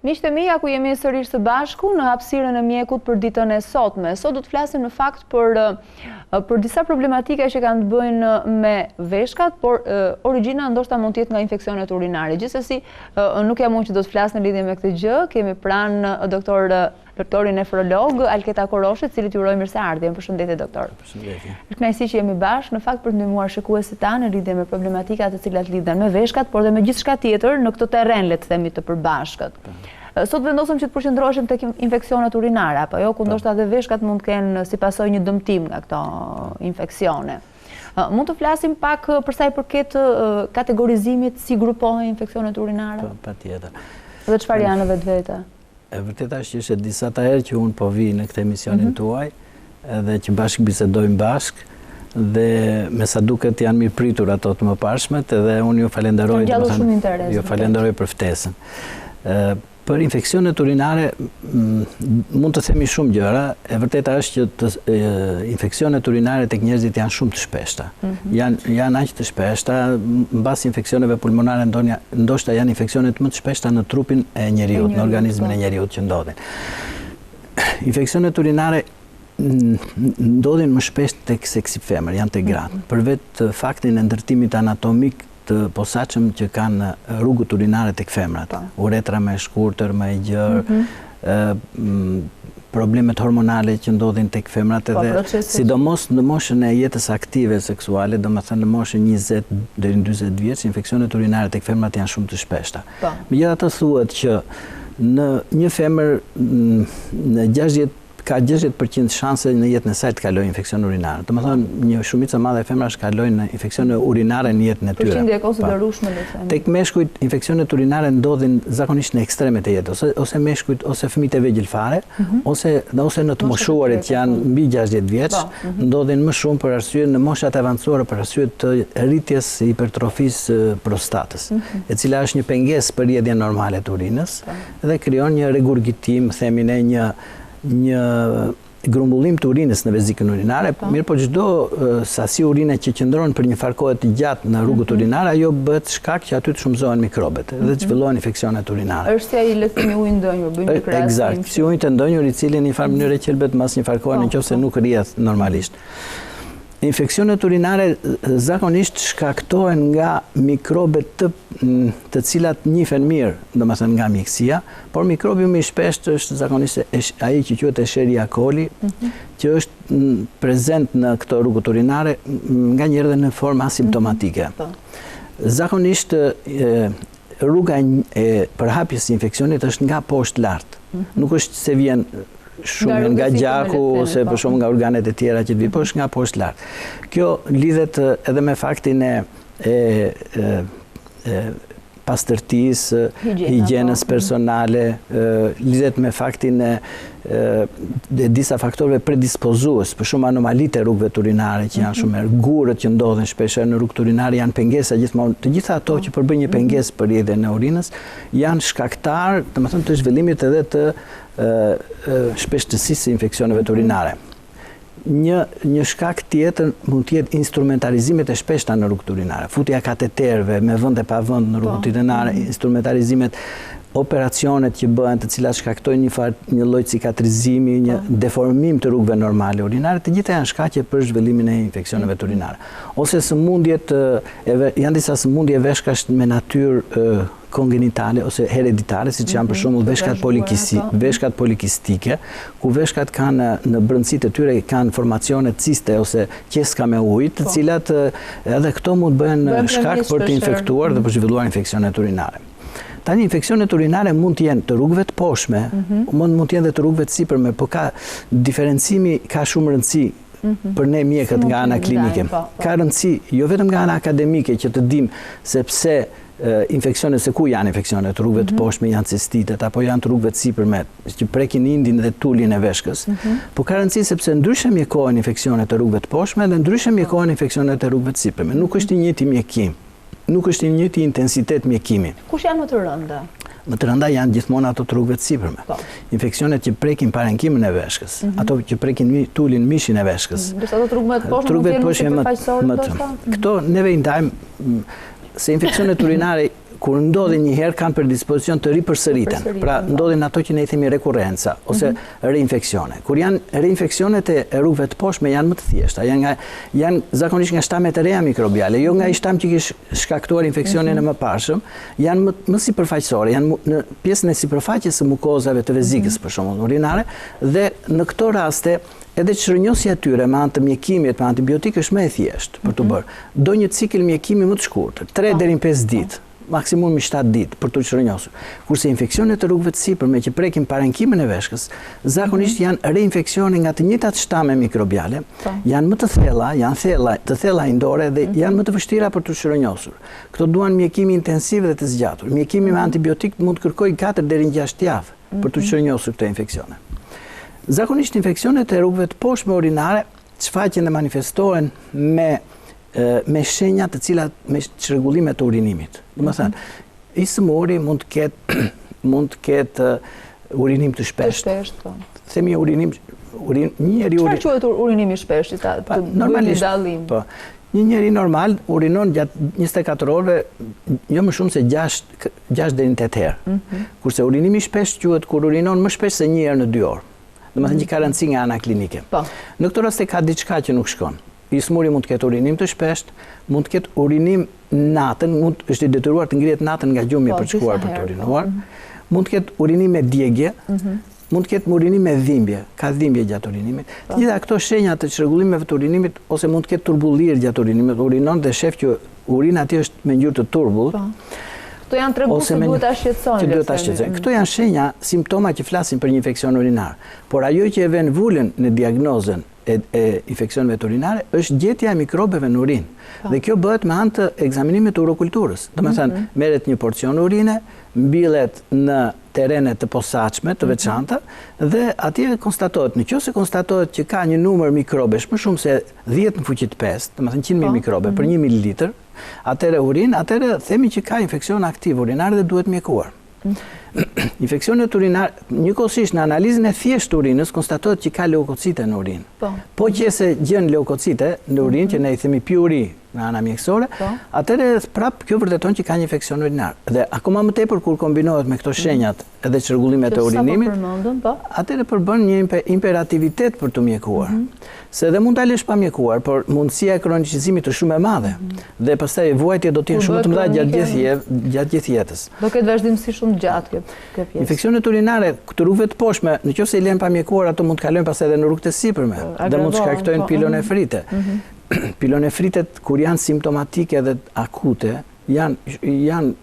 Miqtë e mi, ku jemi sërish së bashku në hapësirën e mjekut për ditën e sotme. Sot do të flasim në fakt për disa problematika që kanë të bëjnë me veshkat, por origjina ndoshta mund të jetë nga infeksionet urinare. Gjithsesi, nuk jam unë që do të flas në lidhje me këtë gjë. Kemi pranë doktorin nefrolog Alketa Koroshi, cilit ju uroj mirëseardhjen. Përshëndetje doktor. Përshëndetje. Është kënaqësi që jemi bashkë në fakt për të ndihmuar shikuesit tanë në lidhje me problematikat të cilat lidhen me veshkat, por dhe me gjithçka tjetër në këtë terren, le të themi, të përbashkët. Sot vendosëm që të përqendroheshim tek infeksionet urinare, apo jo, ku ndoshta edhe veshkat mund të kenë si pasojë një dëmtim nga këto infeksione. Mund të flasim pak për sa i përket kategorizimit, si grupohen infeksionet urinare? Patjetër. Dhe çfarë janë vetvete? E vërteta është që ishte disa ta herë që unë po vi në këtë emisionin tuaj, edhe që bashkë bisedojmë bashkë, dhe me sa duket janë mirë pritur ato të mëparshmet, edhe unë ju falenderoj, ju falenderoj për ftesën. Për infeksionet urinare mund të themi shumë gjëra. E vërteta është që infeksionet urinare tek njerëzit janë shumë të shpeshta. Janë aq të shpeshta, mbas infeksioneve pulmonare ndoshta janë infeksionet më të shpeshta në trupin e njeriut, në organizmin e njeriut që ndodhin. Infeksionet urinare ndodhin më shpesh tek seksi femër, janë tek gratë. Për vetë faktin e ndërtimit anatomik të posaçëm që kanë rrugët urinare tek femrat, uretra më e shkurtër, më e gjerë, problemet hormonale që ndodhin tek femrat, edhe sidomos në moshën e jetës aktive seksuale, domethënë në moshën 20 deri në 40 vjeç, infeksionet urinare tek femrat janë shumë të shpeshta. Megjithatë thuhet që në një femër ka 60% shanse në jetën e saj të kalojë infeksion urinar. Domethënë një shumicë e madhe e femrash kalojnë infeksione urinare në jetën e tyre. Përqindje e konsiderueshme, le të themi. Tek meshkujt infeksionet urinare ndodhin zakonisht në ekstremet e jetës, ose meshkujt ose fëmijët e vegjël fare, ose në të moshuarit që janë mbi 60 vjeç, ndodhin më shumë për arsye në moshat e avancuara për arsye të rritjes së hipertrofisë prostatës, e cila është një pengesë për rrjedhjen normale të urinës dhe krijon një regurgitim, themi ne, një grumbullim të urinës në vezikën urinare, mirë po çdo sasi urine që qëndron për një farë kohe të gjatë në rrugët urinare, ajo bëhet shkak që aty të shumëzohen mikrobet dhe të zhvillohen infeksionet urinare. Është si ai le të themi ujë ndonjur, bëjmë një krahasim. Eksakt, si ujë të ndonjur i cili në një farë mënyrë qelbet mas një farë kohe nëse nuk rrihet normalisht. Infeksionet urinare zakonisht shkaktohen nga mikrobet të cilat njihen mirë, domethënë nga mjekësia, por mikrobi më i shpesht është zakonisht ai që quhet Escherichia coli, që është prezent në këto rrugët urinare nganjëherë edhe në formë asimptomatike. Zakonisht rruga e përhapjes së infeksionit është nga poshtë lart. Nuk është se vjen shumë nga gjaku ose për shumë nga organet e tjera që të vi, por është nga poshtë lart. Kjo lidhet edhe me faktin e pastërtisë, higjienës personale, lidhet me faktin e disa faktorëve predispozues, për shumë anomalitë e rrugëve urinare që janë shumë herë, gurët që ndodhen shpesh në rrugët urinare janë pengesa gjithmonë. Të gjitha ato që përbëjnë një pengesë për rrjedhjen e urinës janë shkaktar, domethënë, të zhvillimit edhe të shpeshtësisë së infeksioneve urinare. Një shkak tjetër mund të jetë instrumentalizimet e shpeshta në rrugët urinare, futja e kateterëve me vend e pa vend në rrugët urinare, instrumentalizimet, operacionet që bëhen të cilat shkaktojnë një lloj cikatrizimi, një deformim të rrugëve normale urinare, të gjitha janë shkaqe për zhvillimin e infeksioneve urinare. Ose sëmundjet, janë disa sëmundje veshkash me natyrë kongenitale ose hereditare, siç janë për shembull veshkat polikistike, ku veshkat kanë në brendësitë e tyre kanë formacione ciste ose qeska me ujë, të cilat edhe këto mund të bëhen shkak për të infektuar dhe për zhvilluar infeksionet urinare. Tani infeksionet urinare mund të jenë të rrugëve të poshtme, mund të jenë dhe të rrugëve të sipërme, por diferencimi ka shumë rëndësi për ne mjekët nga ana klinike. Ka rëndësi jo vetëm nga ana akademike që të dimë se pse infeksionet, se ku janë infeksionet të rrugëve të poshtme, janë cistitet apo janë të rrugëve të sipërme që prekin indin dhe tulin e veshkës. Por ka rëndësi sepse ndryshe mjekohen infeksionet të rrugëve të poshtme dhe ndryshe mjekohen infeksionet të rrugëve të sipërme. Nuk është i njëjti mjekim. Nuk është i njëjti intensitet mjekimi. Kush janë më të rënda? Më të rënda janë gjithmonë ato të rrugëve të sipërme. Infeksionet që prekin parenkimin e veshkës, ato që prekin tulin mishin e veshkës. Ndërsa ato të rrugëve të poshtme më të. Këto neve i ndajmë se infeksionet urinare kur ndodhin një herë kanë predispozicion të ripërsëriten. Pra ndodhin ato që ne i themi rekurrenca ose reinfeksione. Kur janë reinfeksionet e rrugëve të poshtme janë më të thjeshta, janë zakonisht nga shtamet e reja mikrobiale, jo nga i shtam që kishte shkaktuar infeksionin e mëparshëm, janë më sipërfaqësore, janë në pjesën e sipërfaqes së mukozave të vezikës për shembull urinare dhe në këto raste edhe çrënjosja e tyre me anë të mjekimit me antibiotik është më e thjeshtë për të bërë. Do një cikël mjekimi më të shkurtër, 3 deri në 5 ditë, maksimum 7 ditë për të çrënjosur. Kurse infeksionet të rrugëve të sipërme që prekin parenkimin e veshkës, zakonisht janë reinfeksione nga të njëjtat shtame mikrobiale, janë më të thella, të thella indore dhe janë më të vështira për të çrënjosur. Këto duan mjekimi intensiv dhe të zgjatur. Mjekimi me antibiotik mund të kërkojë 4 deri në 6 javë për të çrënjosur këto infeksione. Zakonisht infeksionet e rrugëve të poshtme urinare shfaqen dhe manifestohen me shenja të cilat me çrregullime të urinimit. Domethënë, ismuri mund të ketë urinim të shpeshtë. Themi urinim Çfarë quhet urinim i shpeshtë? Normalisht. Po. Një njeri normal urinon gjatë 24 orëve jo më shumë se 6 deri në 8 herë. Kurse urinimi i shpeshtë quhet kur urinon më shpesh se 1 herë në 2 orë. Domethënë që ka rëndësi nga ana klinike. Në këtë rast ka diçka që nuk shkon. Ismuri mund të ketë urinim të shpeshtë, mund të ketë urinim natën, është i detyruar të ngrihet natën nga gjumi për të shkuar për të urinuar. Mund të ketë urinim me djegje, mund të ketë urinim me dhimbje, ka dhimbje gjatë urinimit. Të gjitha këto shenja të çrregullimeve të urinimit ose mund të ketë turbullir gjatë urinimit, urinon dhe shef që urina aty është me ngjyrë të turbull. Këto janë tregues se duhet ta shqetësojnë. Këto janë shenja, simptoma që flasin për një infeksion urinar. Por ajo që e vën vulën në diagnozën e infeksioneve të urinare është gjetja e mikrobeve në urinë. Dhe kjo bëhet me anë të ekzaminimit të urokulturës. Domethënë, merret një porcion urine, mbillet në terrene të posaçme, të veçanta dhe atje konstatohet, nëse konstatohet që ka një numër mikrobesh më shumë se 10 në fuqi të 5, domethënë 100.000 mikrobe për 1 mililitër, atëre themi që ka infeksion aktiv urinar dhe duhet mjekuar. Infeksionet urinare, njëkohësisht në analizën e thjeshtë urinës konstatohet që ka leukocite në urinë. Po që se gjen leukocite në urinë, që ne i themi piuri në ana mjekësore, atëre prap kjo vërteton që ka një infeksion urinar. Dhe akoma më tepër kur kombinohet me këto shenjat edhe çrregullimet e urinimit, atëre përbën një imperativitet për të mjekuar. Se edhe mund ta lësh pa mjekuar, por mundësia e kronicizimit është shumë e madhe dhe pastaj vuajtja do të jenë shumë të mëdha gjatë gjithë jetës. Do ketë vazhdimsi shumë gjatë kjo pjesë. Infeksionet urinare të rrugëve të poshtme, nëse i lënë pa mjekuar, ato mund të kalojnë pastaj edhe në rrugët e sipërme dhe mund të shkaktojnë pilonefrite. Pilonefritet kur janë simptomatike dhe akute, janë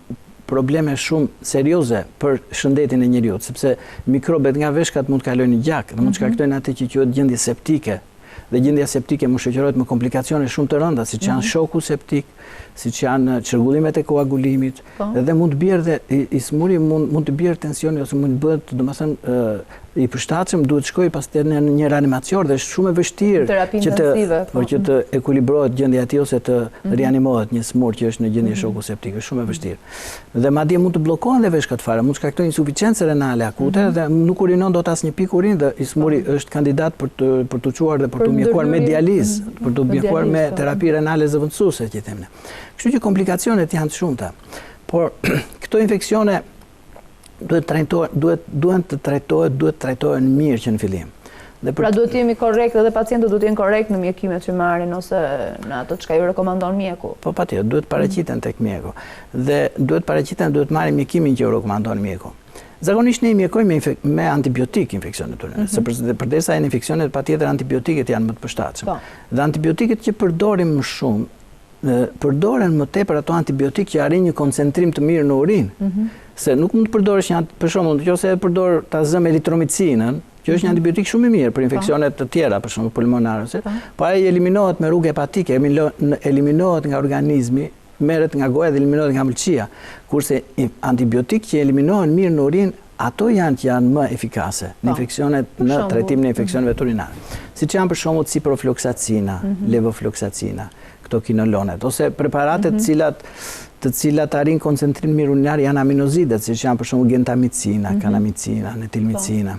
probleme shumë serioze për shëndetin e njeriut, sepse mikrobet nga veshkat mund të kalojnë në gjak dhe mund të shkaktojnë atë që quhet gjendje septike. Dhe gjendja septike mund shoqërohet me komplikacione shumë të rënda, siç janë shoku septik, siç janë çrregullimet e koagulimit, dhe mund të bjerë dhe ismuri mund të bjerë tensioni ose mund të bëhet, domethënë, i përshtatshëm, duhet shkojë pastaj në një reanimacion dhe është shumë e vështirë që të ekuilibrohet gjendja e tij ose të rianimohet një smur që është në gjendje shoku septik, është shumë e vështirë. Dhe madje mund të bllokohen dhe veshkat fare, mund të shkaktojnë insuficiencë renale akute dhe nuk urinon dot asnjë pikë urinë dhe ismuri është kandidat për të çuar dhe për të mjekuar me dializë, për të mjekuar me terapi renale zëvendësuese që i themi. Kështu që komplikacionet janë të shumta. Por këto infeksione duhet të trajtohen mirë që në fillim. Pra duhet të jemi korrekt dhe pacientët duhet të jenë korrekt në mjekimet që marrin ose në ato çka ju rekomandon mjeku. Po patjetër, duhet paraqiten tek mjeku. Dhe duhet marrin mjekimin që ju rekomandon mjeku. Zakonisht ne i mjekojmë me antibiotik infeksionet urinare, sepse përderisa janë infeksionet, patjetër antibiotikët janë më të përshtatshëm. Dhe antibiotikët që përdorim më shumë përdoren më tepër ato antibiotik që arrin një koncentrim të mirë në urinë. Se nuk mund të përdorësh për shembull, nëse e përdor ta zëm eritromicinën, që është një antibiotik shumë i mirë për infeksionet të tjera, për shembull pulmonare, po ai eliminohet me rrugë hepatike, eliminohet nga organizmi, merret nga goja dhe eliminohet nga mëlçia. Kurse antibiotik që eliminohen mirë në urinë, ato janë që janë më efikase në infeksionet, në trajtimin e infeksioneve urinare. Siç janë për shembull ciprofloxacina, levofloxacina, këto kinolonet, ose preparate të cilat arrin koncentrim mirë urinar janë aminozidet, siç janë për shembull gentamicina, kanamicina, netilmicina.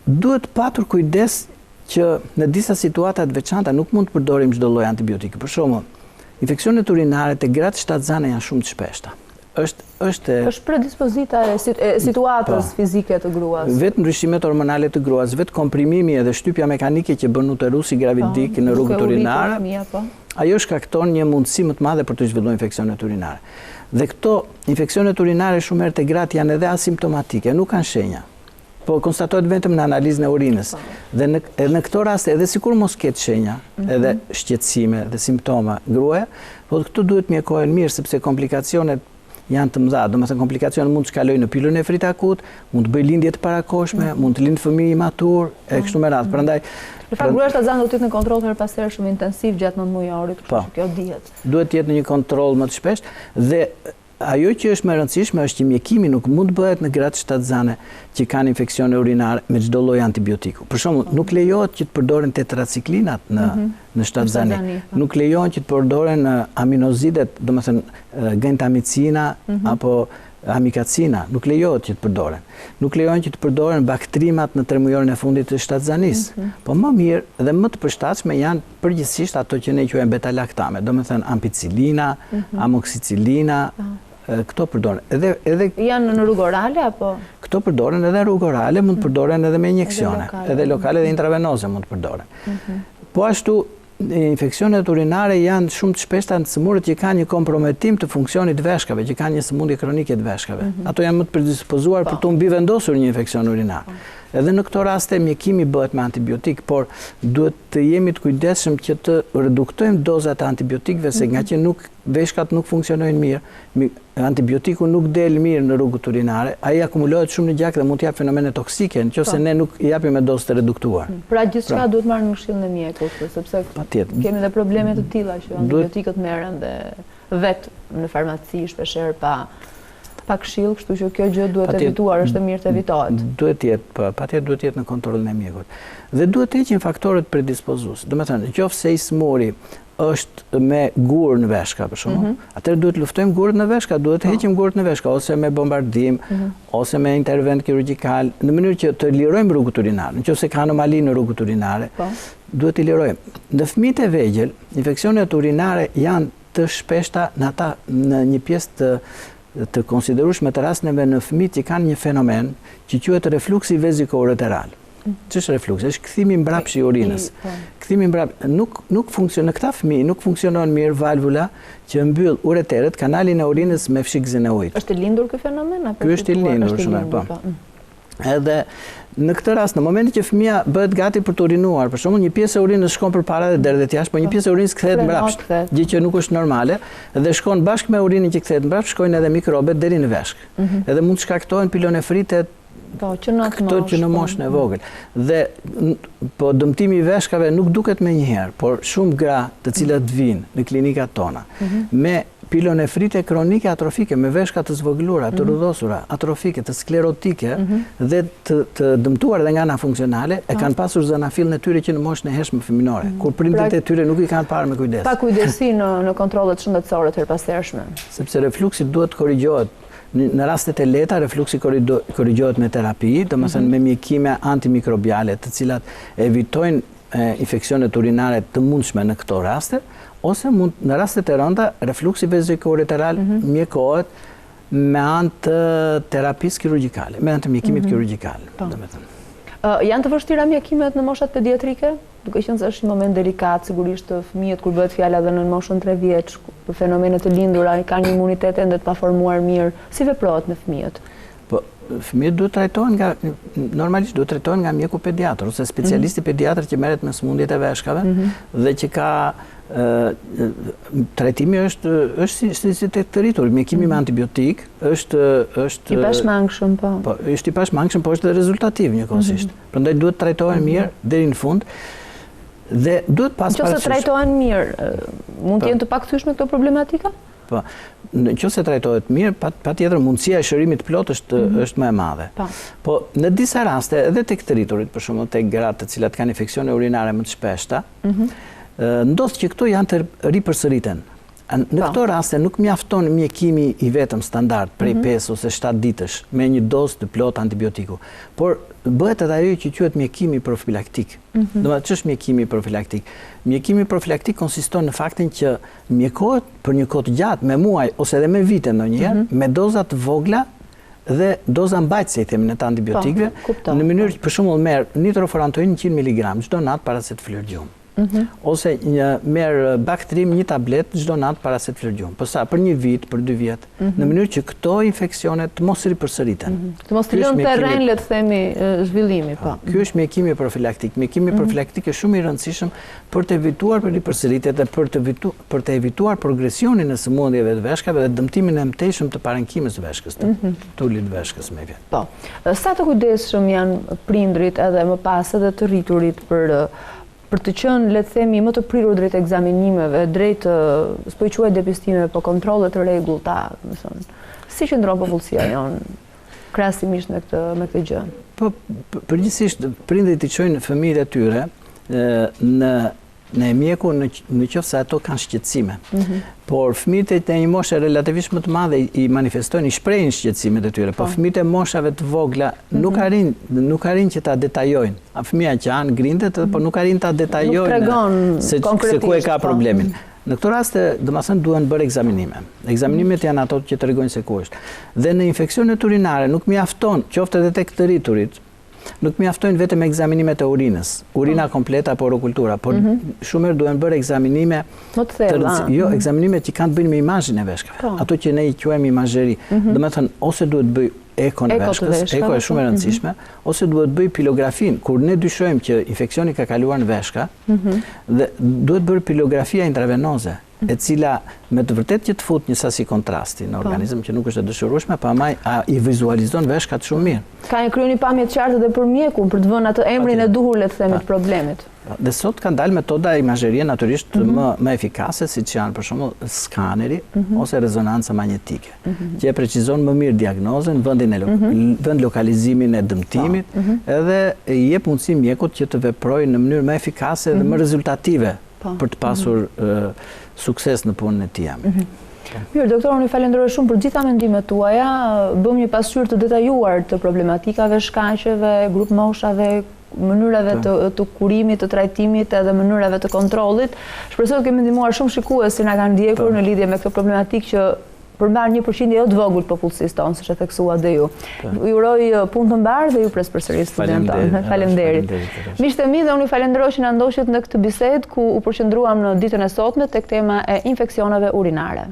Duhet patur kujdes që në disa situata të veçanta nuk mund të përdorim çdo lloj antibiotike. Për shembull, Infeksionet urinare të gratë shtatzane janë shumë të shpeshta. Është predispozita e situatës fizike të gruas. Vetë ndryshimet hormonale të gruas, vetë komprimimi edhe shtypja mekanike që bën uterusi gravidik në rrugët urinare, ajo shkakton një mundësi më të madhe për të zhvilluar infeksionet urinare. Dhe këto infeksionet urinare shumë herë te gratë janë edhe asimptomatike, nuk kanë shenja. Po konstatohet vetëm në analizën e urinës. Dhe në këto raste, edhe sikur mos ketë shenja, edhe shqetësime dhe simptoma gruaja, po këtu duhet mjekohen mirë sepse komplikacionet janë të mëdha. Domethënë komplikacionet mund të shkalojnë në pilonefrit akut, mund të bëjë lindje të parakoshme, mund të lindë fëmijë imatur, e kështu me radhë. Prandaj në fakt gruaja shtatzane do të jetë në kontroll her pas here shumë intensiv gjatë 9 muajorit, kështu që kjo dihet. Duhet të jetë në një kontroll më të shpeshtë dhe ajo që është më e rëndësishme është që mjekimi nuk mund të bëhet në gratë shtatzane që kanë infeksione urinare me çdo lloj antibiotiku. Për shembull, nuk lejohet që të përdoren tetraciklinat në shtatzani. Nuk lejohet që të përdoren aminozidet, domethënë gentamicina apo amikacina, nuk lejohet që të përdoren. Nuk lejohet që të përdoren baktrimat në 3 mujorin e fundit të shtatzanisë. Po më mirë dhe më të përshtatshme janë përgjithsisht ato që ne quajmë beta-laktame, domethënë ampicilina, amoxicilina, këto përdoren. Edhe janë në rrugë orale apo? Këto përdoren edhe rrugë orale, mund të përdoren edhe me injeksione, edhe lokale dhe intravenoze mund të përdoren. Po ashtu infeksionet urinare janë shumë të shpeshta në sëmurët që kanë një komprometim të funksionit të veshkave, që kanë një sëmundje kronike të veshkave. Ato janë më të predispozuar për të mbivendosur një infeksion urinar. Edhe në këto raste mjekimi bëhet me antibiotik, por duhet të jemi të kujdesshëm që të reduktojmë dozat e antibiotikëve, se nga që veshkat nuk funksionojnë mirë, antibiotiku nuk del mirë në rrugët urinare, ai akumulohet shumë në gjak dhe mund të jap fenomene toksike, nëse ne nuk i japim me dozë të reduktuar. Pra gjithçka duhet marrë në këshillin e mjekut, sepse kemi edhe probleme të tilla që antibiotikët merren dhe vetë në farmaci shpeshherë pa këshill, kështu që kjo gjë duhet evituar, është e mirë të evitohet. Patjetër duhet të jetë në kontrollin e mjekut. Dhe duhet të heqin faktorët predispozues. Domethënë, nëse ai smuri është me gurë në veshka, për shembull, atëherë duhet luftojmë gurët në veshka, duhet të heqim gurët në veshka, ose me bombardim, ose me intervent kirurgjikal, në mënyrë që të lirojmë rrugët urinare. Nëse ka anomali në rrugët urinare, duhet të lirojmë. Në fëmijët e vegjël, infeksionet urinare janë të shpeshta në një pjesë të konsiderueshme të rasteve në fëmijët që kanë një fenomen që quhet refluksi veziko-ureteral. Ç'është refluksi? Është kthimi mbrapsht i urinës. Kthimi mbrapsht nuk funksionon në këta fëmijë, nuk funksionon mirë valvula që mbyll ureteret, kanalin e urinës me fshikëzin e ujit. Është i lindur ky fenomen apo? Ky është i lindur shumë, po. Edhe në këtë rast, në momentin që fëmia bëhet gati për të urinuar, për shembull, një pjesë e urinës shkon përpara dhe derdhet jashtë, po një pjesë e urinës kthehet mbrapsht, gjë që nuk është normale, dhe shkon bashkë me urinën që kthehet mbrapsht, shkojnë edhe mikrobet deri në veshk. Edhe mund të shkaktojnë pilonefritet këto që në moshën e vogël. Dhe po dëmtimi i veshkave nuk duket më njëherë, por shumë gra të cilat vinë në klinikat tona me pilonefrite kronike atrofike, me veshka të zvogëlura, të rudhosura, atrofike, të sklerotike dhe të dëmtuar dhe nga ana funksionale, e kanë pasur zanafillën e tyre që në moshën e hershme fëminore, kur prindërit e tyre nuk i kanë parë me kujdes. Pa kujdesi në kontrollet shëndetësore të herpashershme. Sepse refluksi duhet korrigjohet. Në rastet e lehta, refluksi korrigjohet me terapi, domethënë me mjekime antimikrobiale, të cilat evitojnë infeksionet urinare të mundshme në këto raste, ose në rastet e rënda, refluksi veziko-ureteral mjekohet me anë të terapisë kirurgjikale, me anë të mjekimit kirurgjikal, domethënë. Janë të vështira mjekimet në moshat pediatrike? Duke qenë se është një moment delikat, sigurisht fëmijët kur bëhet fjala edhe në moshën 3 vjeç, për fenomene të lindura, kanë një imunitet ende të paformuar mirë. Si veprohet me fëmijët? Po, fëmijët duhet trajtohen nga mjeku pediatër ose specialisti pediatër që merret me sëmundjet e veshkave dhe që ka trajtimi është si të rritur, mjekimi me antibiotik është i pashmangshëm, po. Po, është i pashmangshëm, po është dhe rezultativ njëkohësisht. Prandaj duhet trajtohen mirë deri në fund. Dhe duhet pas parasysh. Nëse trajtohen mirë, mund të jenë të pakthyeshme këto problematika? Po, nëse trajtohet mirë, patjetër mundësia e shërimit plot është më e madhe. Po, në disa raste, edhe tek të rriturit, për shembull tek gratë të cilat kanë infeksione urinare më të shpeshta, ndodh që këto janë të ripërsëriten. Në këto raste nuk mjafton mjekimi i vetëm standard prej 5 ose 7 ditësh me një dozë të plot antibiotiku, por bëhet edhe ajo që quhet mjekimi profilaktik. Domethënë ç'është mjekimi profilaktik? Mjekimi profilaktik konsiston në faktin që mjekohet për një kohë të gjatë, me muaj ose edhe me vite ndonjëherë, me doza të vogla dhe doza mbajtëse, i themi, në të antibiotikëve, në mënyrë që për shembull merr nitrofurantoin 100 mg çdo natë para se të flër gjumë. Ose merr Bactrim një tablet çdo natë para se të flër gjumë. Për një vit, për 2 vjet, në mënyrë që këto infeksione të mos ripërsëriten. Të mos të lënë terren, le të themi, zhvillimi, po. Ky është mjekimi profilaktik. Mjekimi profilaktik është shumë i rëndësishëm për të evituar ripërsëritjet dhe për të evituar progresionin e sëmundjeve të veshkave dhe dëmtimin e mëtejshëm të parenkimit të veshkës, të tulit të veshkës me vjet. Po. Sa të kujdesshëm janë prindrit edhe më pas edhe të rriturit për të qenë, le të themi, më të prirur drejt ekzaminimeve, drejt s'po i quaj depistimeve, po kontrolle të rregullta, domethënë. Si qëndron popullsia jonë krahasimisht me këtë gjë? Po përgjithsisht prindrit i çojnë fëmijët e tyre në mjeku në qoftë se ato kanë shqetësime. Por fëmijët e një moshe relativisht më të madhe i manifestojnë, i shprehin shqetësimet e tyre, por fëmijët e moshave të vogla nuk arrin që ta detajojnë. Fëmia që anë grindet, por nuk arrin ta detajojnë se ku e ka problemin. Në këto raste, domethënë duhen bërë ekzaminime. Ekzaminimet janë ato që tregojnë se ku është. Dhe në infeksionet urinare nuk mjafton, qoftë edhe tek të rriturit, nuk mjaftojnë vetëm ekzaminimet e urinës, urina kompleta apo orokultura, por shumë herë duhen bërë ekzaminime ekzaminimet që kanë të bëjnë me imazhin e veshkave, ato që ne i quajmë imazheri. Domethënë ose duhet bëj ekon e veshkës, eko është shumë e rëndësishme, ose duhet bëj pilografin, kur ne dyshojmë që infeksioni ka kaluar në veshka, dhe duhet bërë pilografia intravenoze, e cila me të vërtet që të fut një sasi kontrasti në organizëm që nuk është e dëshirueshme, pa maj i vizualizon veshkat shumë mirë. Ka një kryer një pamje të qartë edhe për mjekun, për të vënë atë emrin e duhur, le të themi, të problemit. Dhe sot kanë dalë metoda imazherie natyrisht më efikase, siç janë për shembull skaneri ose rezonanca magnetike, që e precizon më mirë diagnozën, vend lokalizimin e dëmtimit, edhe i jep mundësi mjekut që të veprojë në mënyrë më efikase dhe më rezultative për të pasur sukses në punën e tij. Mirë, doktor, unë ju falenderoj shumë për gjitha mendimet tuaja. Bëm një pasqyrë të detajuar të problematikave, shkaqeve, grup moshave, mënyrave të kurimit, të trajtimit edhe mënyrave të kontrollit. Shpresoj të kemi ndihmuar shumë shikues që na kanë ndjekur në lidhje me këtë problematikë që përmban 1% jo të vogël popullsisë tonë, siç e theksua dhe ju. Ju uroj punë të mbarë dhe ju pres përsëris studion tonë. Faleminderit. Miqtë e mi, dhe unë ju falenderoj që na ndoqët në këtë bisedë ku u përqendruam në ditën e sotme tek tema e infeksioneve urinare.